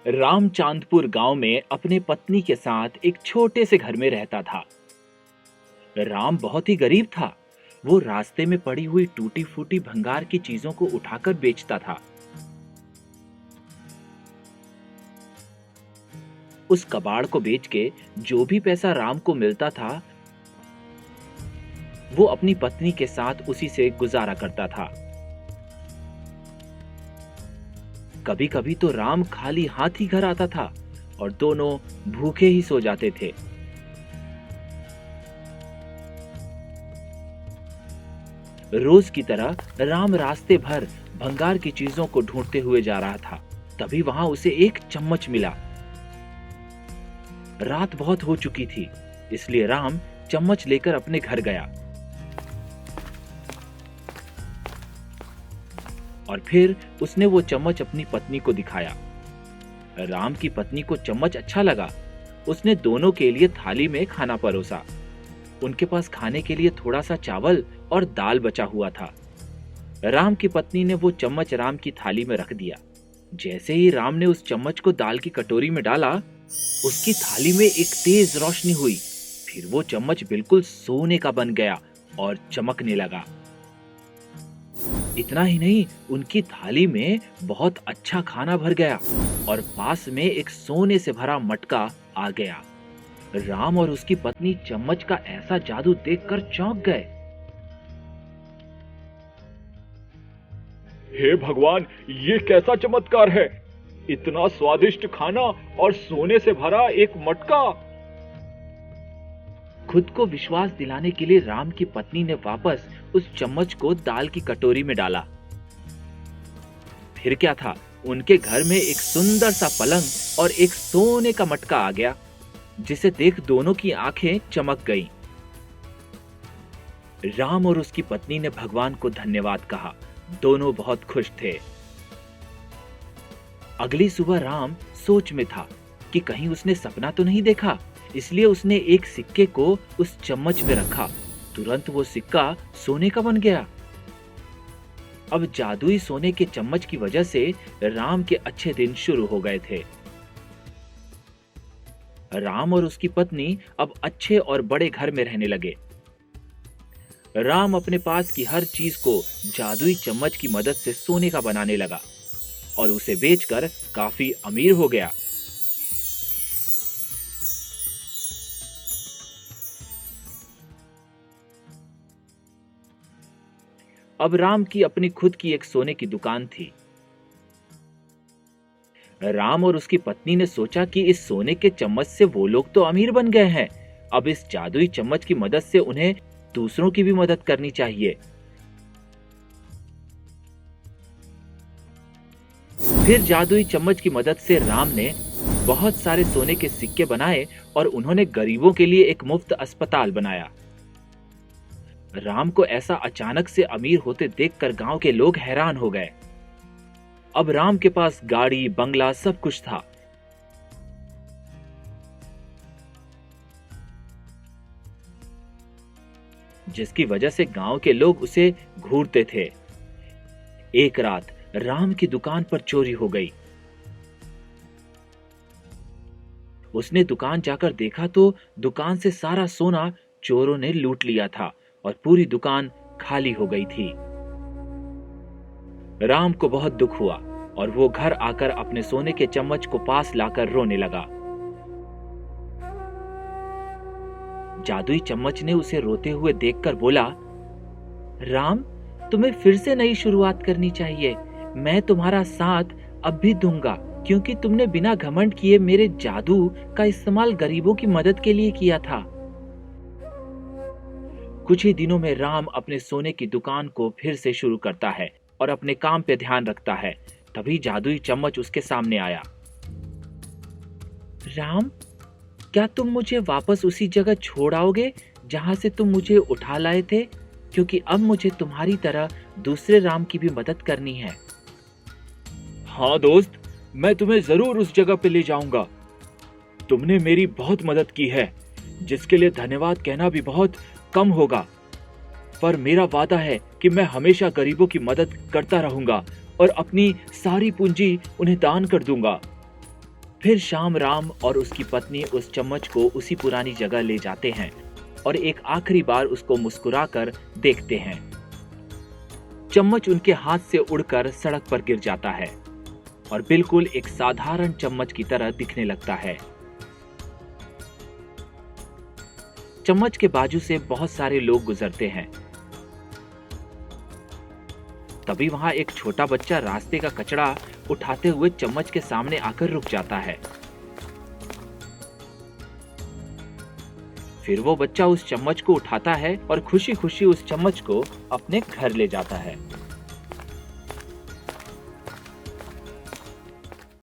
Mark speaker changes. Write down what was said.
Speaker 1: रामचांदपुर गांव में अपने पत्नी के साथ एक छोटे से घर में रहता था। राम बहुत ही गरीब था। वो रास्ते में पड़ी हुई टूटी फूटी भंगार की चीजों को उठाकर बेचता था। उस कबाड़ को बेच के जो भी पैसा राम को मिलता था, वो अपनी पत्नी के साथ उसी से गुजारा करता था। कभी कभी तो राम खाली हाथ ही घर आता था और दोनों भूखे ही सो जाते थे। रोज की तरह राम रास्ते भर भंगार की चीजों को ढूंढते हुए जा रहा था। तभी वहां उसे एक चम्मच मिला। रात बहुत हो चुकी थी, इसलिए राम चम्मच लेकर अपने घर गया और फिर उसने वो चम्मच अपनी पत्नी को दिखाया। राम की पत्नी को चम्मच अच्छा लगा। उसने दोनों के लिए थाली में खाना परोसा। उनके पास खाने के लिए थोड़ा सा चावल और दाल बचा हुआ था। राम की पत्नी ने वो चम्मच राम की थाली में रख दिया। जैसे ही राम ने उस चम्मच को दाल की कटोरी में डाला, उसकी थाली में एक तेज रोशनी हुई। फिर वो चम्मच बिल्कुल सोने का बन गया और चमकने लगा। इतना ही नहीं, उनकी थाली में बहुत अच्छा खाना भर गया और पास में एक सोने से भरा मटका आ गया। राम और उसकी पत्नी चम्मच का ऐसा जादू देखकर चौंक गए।
Speaker 2: हे भगवान, ये कैसा चमत्कार है! इतना स्वादिष्ट खाना और सोने से भरा एक मटका।
Speaker 1: खुद को विश्वास दिलाने के लिए राम की पत्नी ने वापस उस चम्मच को दाल की कटोरी में डाला। फिर क्या था, उनके घर में एक सुंदर सा पलंग और एक सोने का मटका आ गया, जिसे देख दोनों की आंखें चमक गईं। राम और उसकी पत्नी ने भगवान को धन्यवाद कहा। दोनों बहुत खुश थे। अगली सुबह राम सोच में था कि कहीं उसने सपना तो नहीं देखा, इसलिए उसने एक सिक्के को उस चम्मच में रखा। तुरंत वो सिक्का सोने का बन गया। अब जादुई सोने के चम्मच की वजह से राम के अच्छे दिन शुरू हो गए थे। राम और उसकी पत्नी अब अच्छे और बड़े घर में रहने लगे। राम अपने पास की हर चीज को जादुई चम्मच की मदद से सोने का बनाने लगा और उसे बेचकर काफी अमीर हो गया। अब राम की अपनी खुद की एक सोने की दुकान थी। राम और उसकी पत्नी ने सोचा कि इस सोने के चम्मच से वो लोग तो अमीर बन गए हैं, अब इस जादुई चम्मच की मदद से उन्हें दूसरों की भी मदद करनी चाहिए। फिर जादुई चम्मच की मदद से राम ने बहुत सारे सोने के सिक्के बनाए और उन्होंने गरीबों के लिए एक मुफ्त अस्पताल बनाया। राम को ऐसा अचानक से अमीर होते देखकर गांव के लोग हैरान हो गए। अब राम के पास गाड़ी, बंगला, सब कुछ था। जिसकी वजह से गांव के लोग उसे घूरते थे। एक रात राम की दुकान पर चोरी हो गई। उसने दुकान जाकर देखा तो दुकान से सारा सोना चोरों ने लूट लिया था और पूरी दुकान खाली हो गई थी। राम को बहुत दुख हुआ और वो घर आकर अपने सोने के चम्मच को पास लाकर रोने लगा। जादुई चम्मच ने उसे रोते हुए देखकर बोला, राम, तुम्हें फिर से नई शुरुआत करनी चाहिए। मैं तुम्हारा साथ अब भी दूंगा, क्योंकि तुमने बिना घमंड किए मेरे जादू का इस्तेमाल गरीबों की मदद के लिए किया था। कुछ ही दिनों में राम अपने सोने की दुकान को फिर से शुरू करता है और अपने काम पे ध्यान रखता है। तभी जादुई चम्मच उसके सामने आया। राम, क्या तुम मुझे वापस उसी जगह छोड़ आओगे जहां से तुम मुझे उठा लाए थे? क्योंकि अब मुझे तुम्हारी तरह दूसरे राम की भी मदद करनी है।
Speaker 2: हाँ दोस्त, मैं तुम्हें जरूर उस जगह पे ले जाऊंगा। तुमने मेरी बहुत मदद की है, जिसके लिए धन्यवाद कहना भी बहुत कम होगा। पर मेरा वादा है कि मैं हमेशा गरीबों की मदद करता रहूंगा और अपनी सारी पूंजी उन्हें दान कर दूंगा।
Speaker 1: फिर शाम राम और उसकी पत्नी उस चम्मच को उसी पुरानी जगह ले जाते हैं और एक आखिरी बार उसको मुस्कुराकर देखते हैं। चम्मच उनके हाथ से उड़कर सड़क पर गिर जाता है और बिल्कुल एक साधारण चम्मच की तरह दिखने लगता है। चम्मच के बाजू से बहुत सारे लोग गुजरते हैं। तभी वहां एक छोटा बच्चा रास्ते का कचरा उठाते हुए चम्मच के सामने आकर रुक जाता है। फिर वो बच्चा उस चम्मच को उठाता है और खुशी खुशी उस चम्मच को अपने घर ले जाता है।